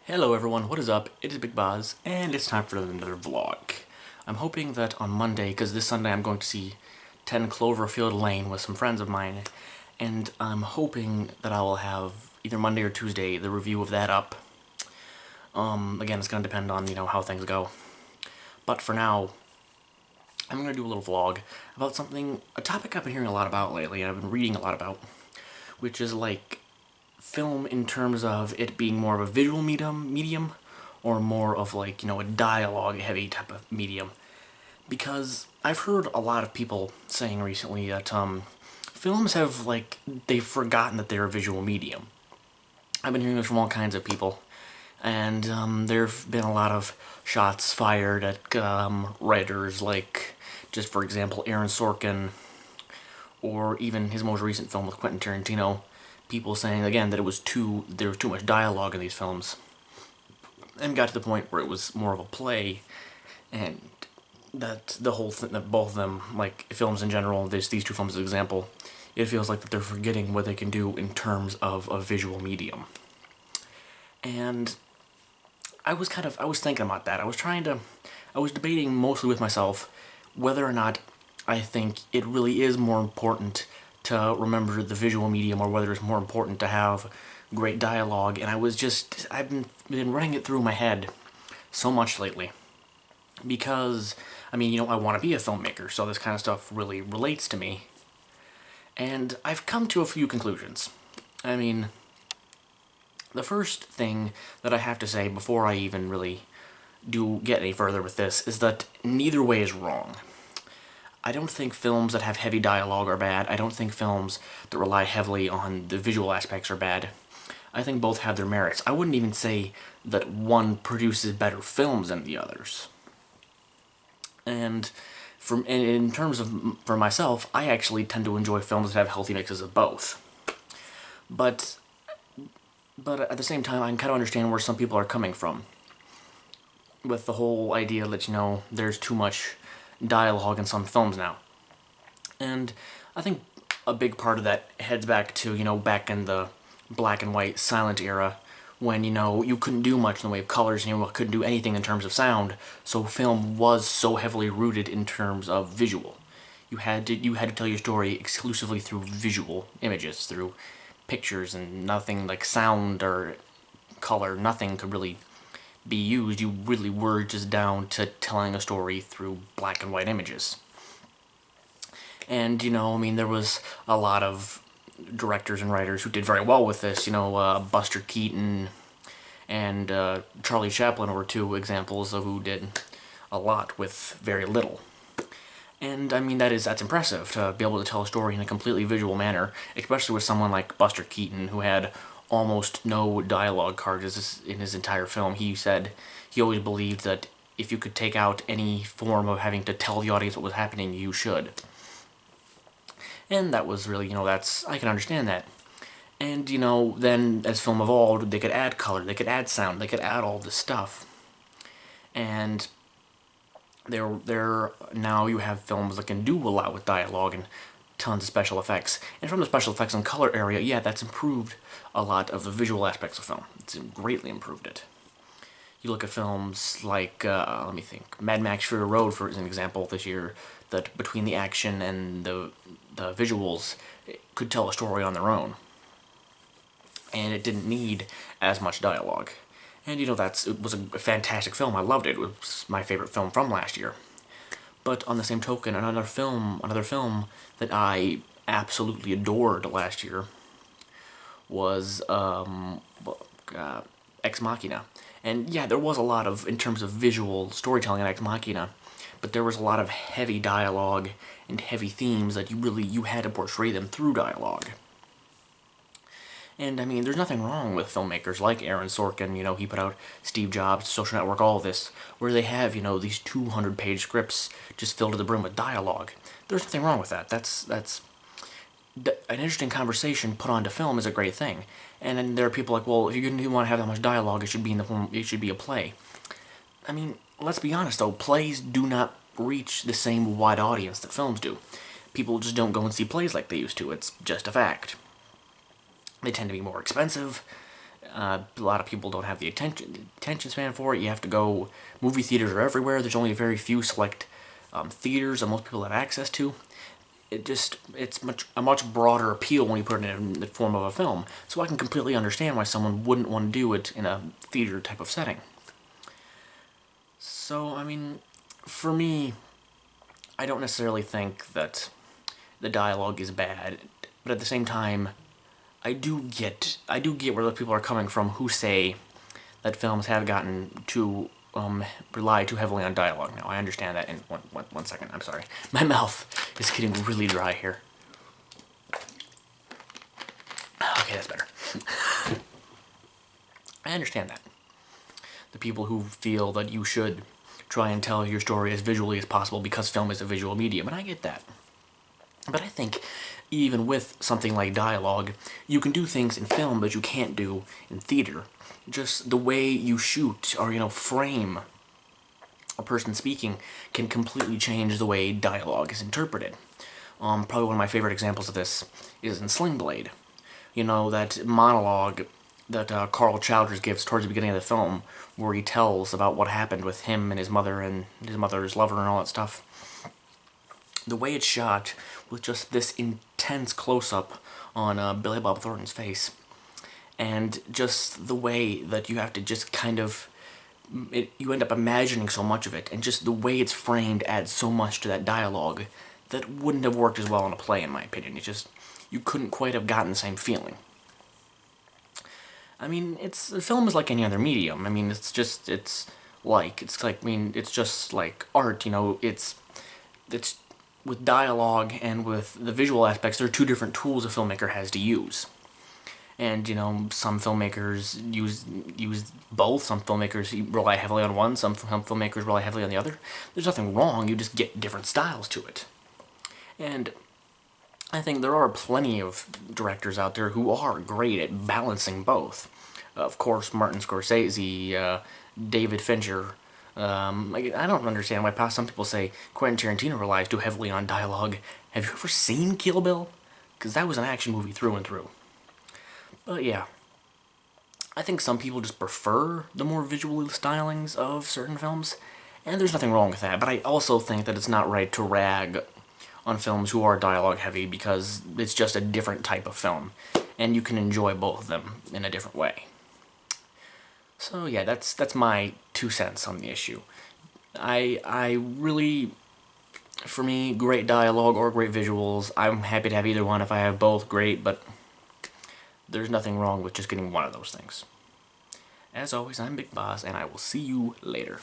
Hello everyone, what is up? It is Big Boz, and it's time for another vlog. I'm hoping that on Monday, because this Sunday I'm going to see 10 Cloverfield Lane with some friends of mine, and I'm hoping that I will have either Monday or Tuesday the review of that up. Again, it's going to depend on, how things go. But for now, I'm going to do a little vlog about a topic I've been hearing a lot about lately, and I've been reading a lot about, which is like film in terms of it being more of a visual medium or more of like, a dialogue heavy type of medium. Because I've heard a lot of people saying recently that films have they've forgotten that they're a visual medium. I've been hearing this from all kinds of people, and there've been a lot of shots fired at writers like, just for example, Aaron Sorkin, or even his most recent film with Quentin Tarantino. People saying again that there was too much dialogue in these films, and got to the point where it was more of a play, and that the whole thing, that both of them, like films in general, these two films as an example, it feels like that they're forgetting what they can do in terms of a visual medium. And I was thinking about that. I was debating mostly with myself whether or not I think it really is more important to remember the visual medium, or whether it's more important to have great dialogue. And I've been running it through my head so much lately. Because, I want to be a filmmaker, so this kind of stuff really relates to me. And I've come to a few conclusions. The first thing that I have to say before I even really do get any further with this is that neither way is wrong. I don't think films that have heavy dialogue are bad. I don't think films that rely heavily on the visual aspects are bad. I think both have their merits. I wouldn't even say that one produces better films than the others. And in terms of, for myself, I actually tend to enjoy films that have healthy mixes of both. But at the same time, I can kind of understand where some people are coming from with the whole idea that, there's too much dialogue in some films now. And I think a big part of that heads back to, back in the black and white silent era, when, you couldn't do much in the way of colors, and you couldn't do anything in terms of sound, so film was so heavily rooted in terms of visual. You had to tell your story exclusively through visual images, through pictures, and nothing like sound or color, nothing could really be used. You really were just down to telling a story through black and white images. And, there was a lot of directors and writers who did very well with this. Buster Keaton and Charlie Chaplin were two examples of who did a lot with very little. And, that's impressive, to be able to tell a story in a completely visual manner, especially with someone like Buster Keaton, who had almost no dialogue cards in his entire film. He said he always believed that if you could take out any form of having to tell the audience what was happening, you should. And that was really, I can understand that. And, then as film evolved, they could add color, they could add sound, they could add all this stuff. And now you have films that can do a lot with dialogue and tons of special effects. And from the special effects and color area, yeah, that's improved a lot of the visual aspects of film. It's greatly improved it. You look at films like, let me think, Mad Max Fury Road, for an example, this year, that between the action and the visuals, it could tell a story on their own. And it didn't need as much dialogue. And, it was a fantastic film. I loved it. It was my favorite film from last year. But on the same token, another film that I absolutely adored last year was Ex Machina. And yeah, there was a lot of, in terms of visual storytelling in Ex Machina, but there was a lot of heavy dialogue and heavy themes that you had to portray them through dialogue. And, there's nothing wrong with filmmakers like Aaron Sorkin. He put out Steve Jobs, Social Network, all of this, where they have, these 200-page scripts just filled to the brim with dialogue. There's nothing wrong with that. That's an interesting conversation put onto film is a great thing. And then there are people like, well, if you want to have that much dialogue, it should be in the film, it should be a play. Let's be honest though, plays do not reach the same wide audience that films do. People just don't go and see plays like they used to. It's just a fact. They tend to be more expensive. A lot of people don't have the attention span for it. You have to go. Movie theaters are everywhere. There's only very few select theaters that most people have access to. It's a much broader appeal when you put it in the form of a film. So I can completely understand why someone wouldn't want to do it in a theater type of setting. So, I mean, for me, I don't necessarily think that the dialogue is bad, but at the same time, I do get where those people are coming from who say that films have gotten to rely too heavily on dialogue. Now, I understand that in one second. I'm sorry. My mouth is getting really dry here. Okay, that's better. I understand that. The people who feel that you should try and tell your story as visually as possible because film is a visual medium, and I get that. But I think even with something like dialogue, you can do things in film that you can't do in theater. Just the way you shoot or, frame a person speaking can completely change the way dialogue is interpreted. Probably one of my favorite examples of this is in Slingblade. That monologue that Carl Chowders gives towards the beginning of the film, where he tells about what happened with him and his mother's lover and all that stuff. The way it's shot, with just this intense close-up on Billy Bob Thornton's face, and just the way that you have to just kind of, you end up imagining so much of it, and just the way it's framed adds so much to that dialogue that wouldn't have worked as well in a play, in my opinion. It's just, you couldn't quite have gotten the same feeling. I mean, film is like any other medium. I mean, it's just like art, it's with dialogue and with the visual aspects, there are two different tools a filmmaker has to use. And, some filmmakers use both. Some filmmakers rely heavily on one, some filmmakers rely heavily on the other. There's nothing wrong, you just get different styles to it. And I think there are plenty of directors out there who are great at balancing both. Of course, Martin Scorsese, David Fincher. I don't understand why some people say Quentin Tarantino relies too heavily on dialogue. Have you ever seen Kill Bill? Because that was an action movie through and through. But yeah, I think some people just prefer the more visual stylings of certain films, and there's nothing wrong with that. But I also think that it's not right to rag on films who are dialogue heavy, because it's just a different type of film, and you can enjoy both of them in a different way. So yeah, that's my 2 cents on the issue. I really, for me, great dialogue or great visuals, I'm happy to have either one. If I have both, great, but there's nothing wrong with just getting one of those things. As always, I'm Big Boss, and I will see you later.